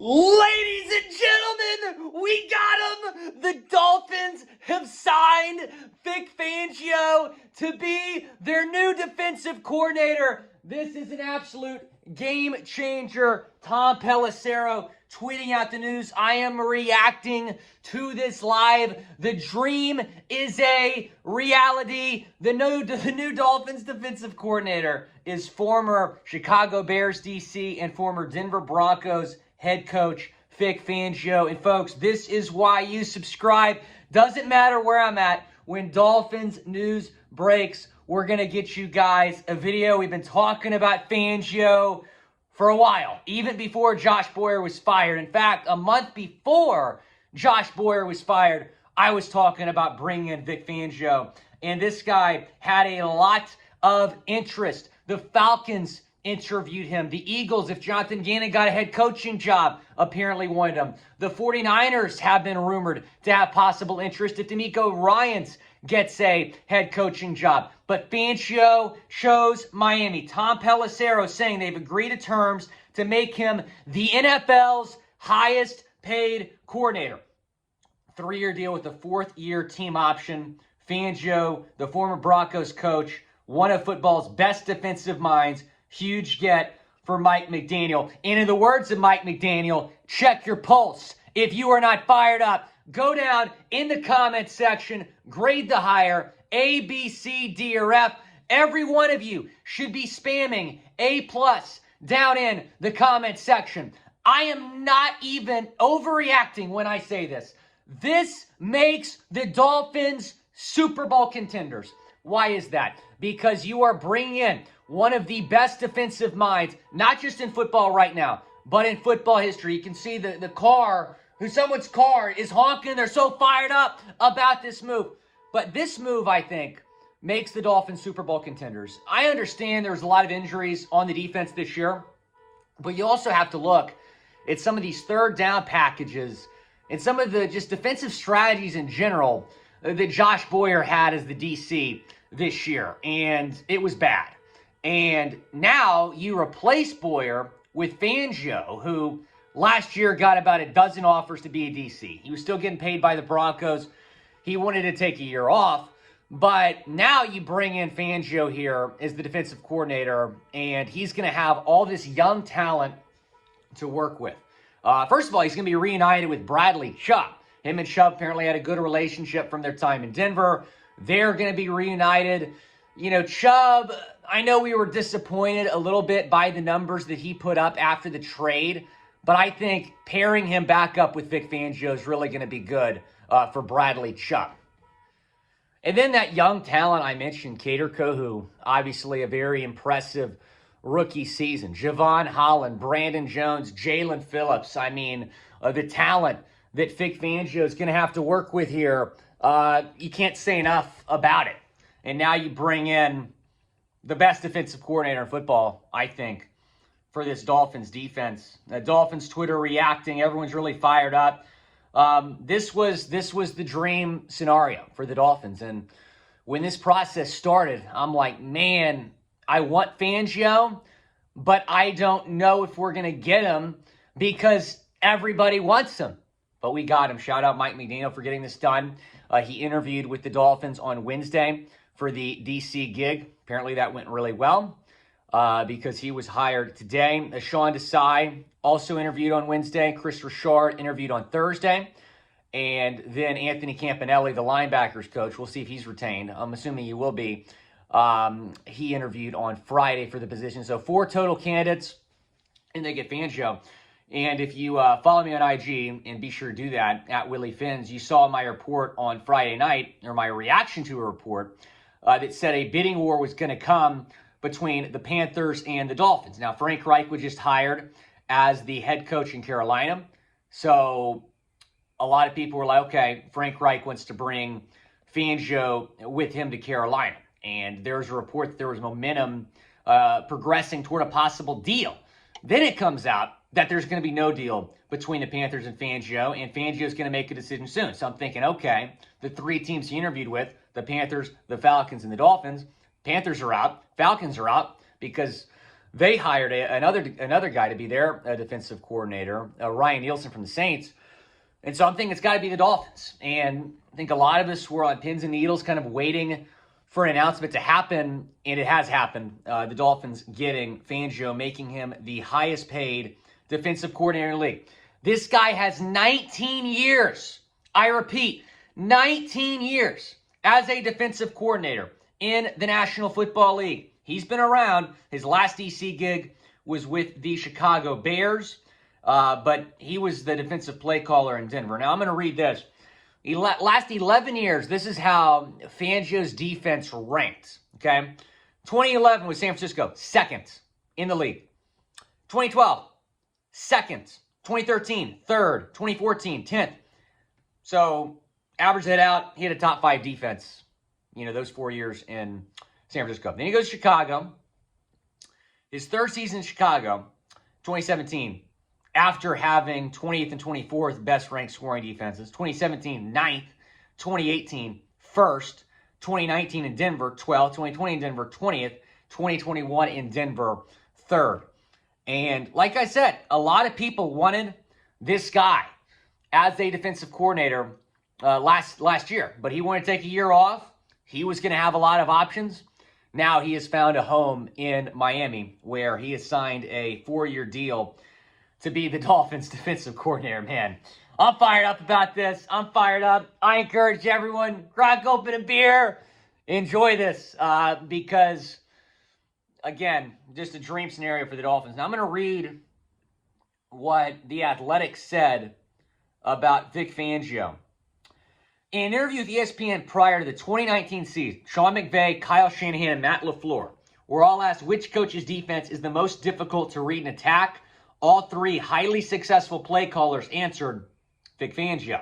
Ladies and gentlemen, we got him! The Dolphins have signed Vic Fangio to be their new defensive coordinator. This is an absolute game changer. Tom Pelissero tweeting out the news. I am reacting to this live. The dream is a reality. The new Dolphins defensive coordinator is former Chicago Bears DC and former Denver Broncos head coach Vic Fangio. And folks, this is why you subscribe. Doesn't matter where I'm at. When Dolphins news breaks, we're going to get you guys a video. We've been talking about Fangio for a while, even before Josh Boyer was fired. In fact, a month before Josh Boyer was fired, I was talking about bringing in Vic Fangio. And this guy had a lot of interest. The Falcons interviewed him. The Eagles, if Jonathan Gannon got a head coaching job, apparently wanted him. The 49ers have been rumored to have possible interest if D'Amico Ryans gets a head coaching job. But Fangio chose Miami. Tom Pelissero saying they've agreed to terms to make him the NFL's highest paid coordinator. 3-year deal with a 4th-year team option. Fangio, the former Broncos coach, one of football's best defensive minds. Huge get for Mike McDaniel. And in the words of Mike McDaniel, check your pulse. If you are not fired up, go down in the comment section, grade the hire, A, B, C, D, or F. Every one of you should be spamming A+ down in the comment section. I am not even overreacting when I say this. This makes the Dolphins Super Bowl contenders. Why is that? Because you are bringing in one of the best defensive minds, not just in football right now, but in football history. You can see the car, someone's car is honking. They're so fired up about this move. But this move, I think, makes the Dolphins Super Bowl contenders. I understand there's a lot of injuries on the defense this year, but you also have to look at some of these third down packages and some of the just defensive strategies in general that Josh Boyer had as the DC this year, and it was bad. And now you replace Boyer with Fangio, who last year got about a dozen offers to be a DC. He was still getting paid by the Broncos. He wanted to take a year off. But now you bring in Fangio here as the defensive coordinator, and he's going to have all this young talent to work with. First of all, he's going to be reunited with Bradley Chubb. Him and Chubb apparently had a good relationship from their time in Denver. They're going to be reunited. You know, Chubb, I know we were disappointed a little bit by the numbers that he put up after the trade, but I think pairing him back up with Vic Fangio is really going to be good for Bradley Chubb. And then that young talent I mentioned, Kader Kohou, obviously a very impressive rookie season. Javon Holland, Brandon Jones, Jalen Phillips. I mean, the talent that Vic Fangio is going to have to work with here, you can't say enough about it. And now you bring in the best defensive coordinator in football, I think, for this Dolphins defense. Dolphins Twitter reacting. Everyone's really fired up. This was the dream scenario for the Dolphins. And when this process started, I'm like, man, I want Fangio, but I don't know if we're going to get him because everybody wants him. But we got him. Shout out Mike McDaniel for getting this done. He interviewed with the Dolphins on Wednesday for the DC gig. Apparently that went really well because he was hired today. Sean Desai also interviewed on Wednesday. Chris Richard interviewed on Thursday. And then Anthony Campanelli, the linebackers coach, we'll see if he's retained. I'm assuming he will be. He interviewed on Friday for the position. So 4 total candidates, and they get Fangio. And if you follow me on IG, and be sure to do that, at Willie Finns, you saw my report on Friday night, or my reaction to a report, that said a bidding war was going to come between the Panthers and the Dolphins. Now, Frank Reich was just hired as the head coach in Carolina. So a lot of people were like, okay, Frank Reich wants to bring Fangio with him to Carolina. And there's a report that there was momentum progressing toward a possible deal. Then it comes out that there's going to be no deal between the Panthers and Fangio is going to make a decision soon. So I'm thinking, okay, the 3 teams he interviewed with, the Panthers, the Falcons, and the Dolphins, Panthers are out, Falcons are out, because they hired another guy to be their defensive coordinator, Ryan Nielsen from the Saints. And so I'm thinking it's got to be the Dolphins. And I think a lot of us were on pins and needles kind of waiting for an announcement to happen, and it has happened. The Dolphins getting Fangio, making him the highest paid defensive coordinator in the league. This guy has 19 years, I repeat, 19 years as a defensive coordinator in the National Football League. He's been around. His last DC gig was with the Chicago Bears, but he was the defensive play caller in Denver. Now, I'm going to read this. Last 11 years, this is how Fangio's defense ranked, okay? 2011 was San Francisco, second in the league. 2012, second. 2013, third. 2014, 10th. So, average that out, he had a top 5 defense, those 4 years in San Francisco. Then he goes to Chicago. His third season in Chicago, 2017, after having 20th and 24th best ranked scoring defenses. 2017, 9th. 2018, 1st. 2019 in Denver, 12th. 2020 in Denver, 20th. 2021 in Denver, 3rd. And like I said, a lot of people wanted this guy as a defensive coordinator last year. But he wanted to take a year off. He was going to have a lot of options. Now he has found a home in Miami where he has signed a 4-year deal to be the Dolphins defensive coordinator. Man, I'm fired up about this. I'm fired up. I encourage everyone, crack open a beer, enjoy this because, again, just a dream scenario for the Dolphins. Now I'm going to read what The Athletic said about Vic Fangio. In an interview with ESPN prior to the 2019 season, Sean McVay, Kyle Shanahan, and Matt LaFleur were all asked which coach's defense is the most difficult to read and attack. All 3 highly successful play callers answered Vic Fangio.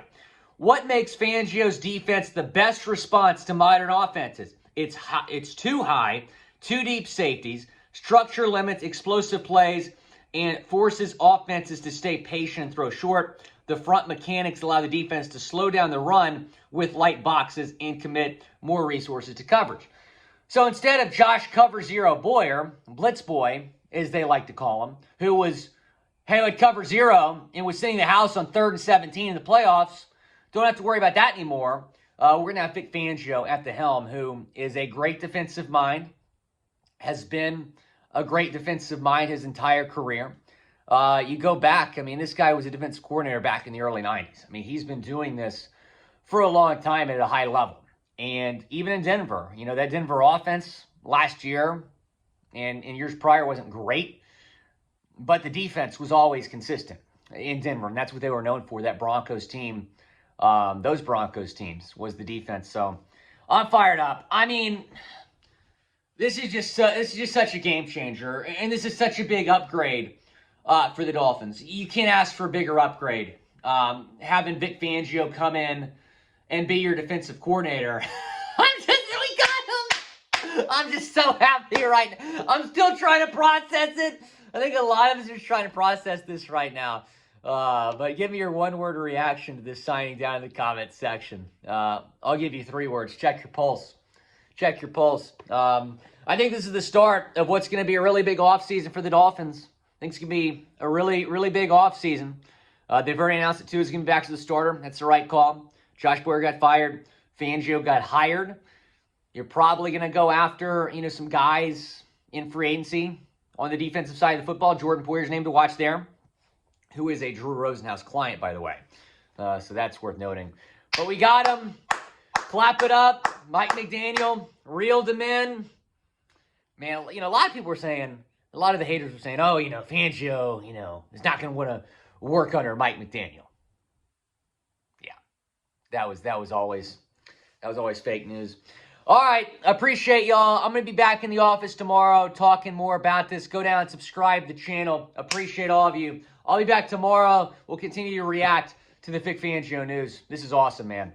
What makes Fangio's defense the best response to modern offenses? It's too high, too deep safeties, structure limits explosive plays, and it forces offenses to stay patient and throw short. The front mechanics allow the defense to slow down the run with light boxes and commit more resources to coverage. So instead of Josh Cover Zero Boyer, Blitz Boy, as they like to call him, who was at cover zero and was sitting in the house on 3rd and 17 in the playoffs, don't have to worry about that anymore. We're going to have Vic Fangio at the helm, who is a great defensive mind, has been a great defensive mind his entire career. You go back, this guy was a defensive coordinator back in the early 90s. He's been doing this for a long time at a high level. And even in Denver, that Denver offense last year and in years prior wasn't great, but the defense was always consistent in Denver, and that's what they were known for, that Broncos team. Those Broncos teams was the defense. So I'm fired up. This is just such a game changer, and this is such a big upgrade for the Dolphins. You can't ask for a bigger upgrade. Having Vic Fangio come in and be your defensive coordinator. We got him. I'm just so happy right now. I'm still trying to process it. I think a lot of us are just trying to process this right now. But give me your one-word reaction to this signing down in the comment section. I'll give you 3 words. Check your pulse. Check your pulse. I think this is the start of what's going to be a really big offseason for the Dolphins. I think it's going to be a really, really big offseason. They've already announced it, too. He's going to be back to the starter. That's the right call. Josh Boyer got fired. Fangio got hired. You're probably going to go after, some guys in free agency on the defensive side of the football. Jordan Poyer's name to watch there, who is a Drew Rosenhaus client, by the way. So that's worth noting. But we got him. Clap it up. Mike McDaniel reeled him in. Man, a lot of people were saying, a lot of the haters were saying, Fangio, is not going to want to work under Mike McDaniel. Yeah, that was always fake news. All right, appreciate y'all. I'm going to be back in the office tomorrow talking more about this. Go down and subscribe to the channel. Appreciate all of you. I'll be back tomorrow. We'll continue to react to the Vic Fangio news. This is awesome, man.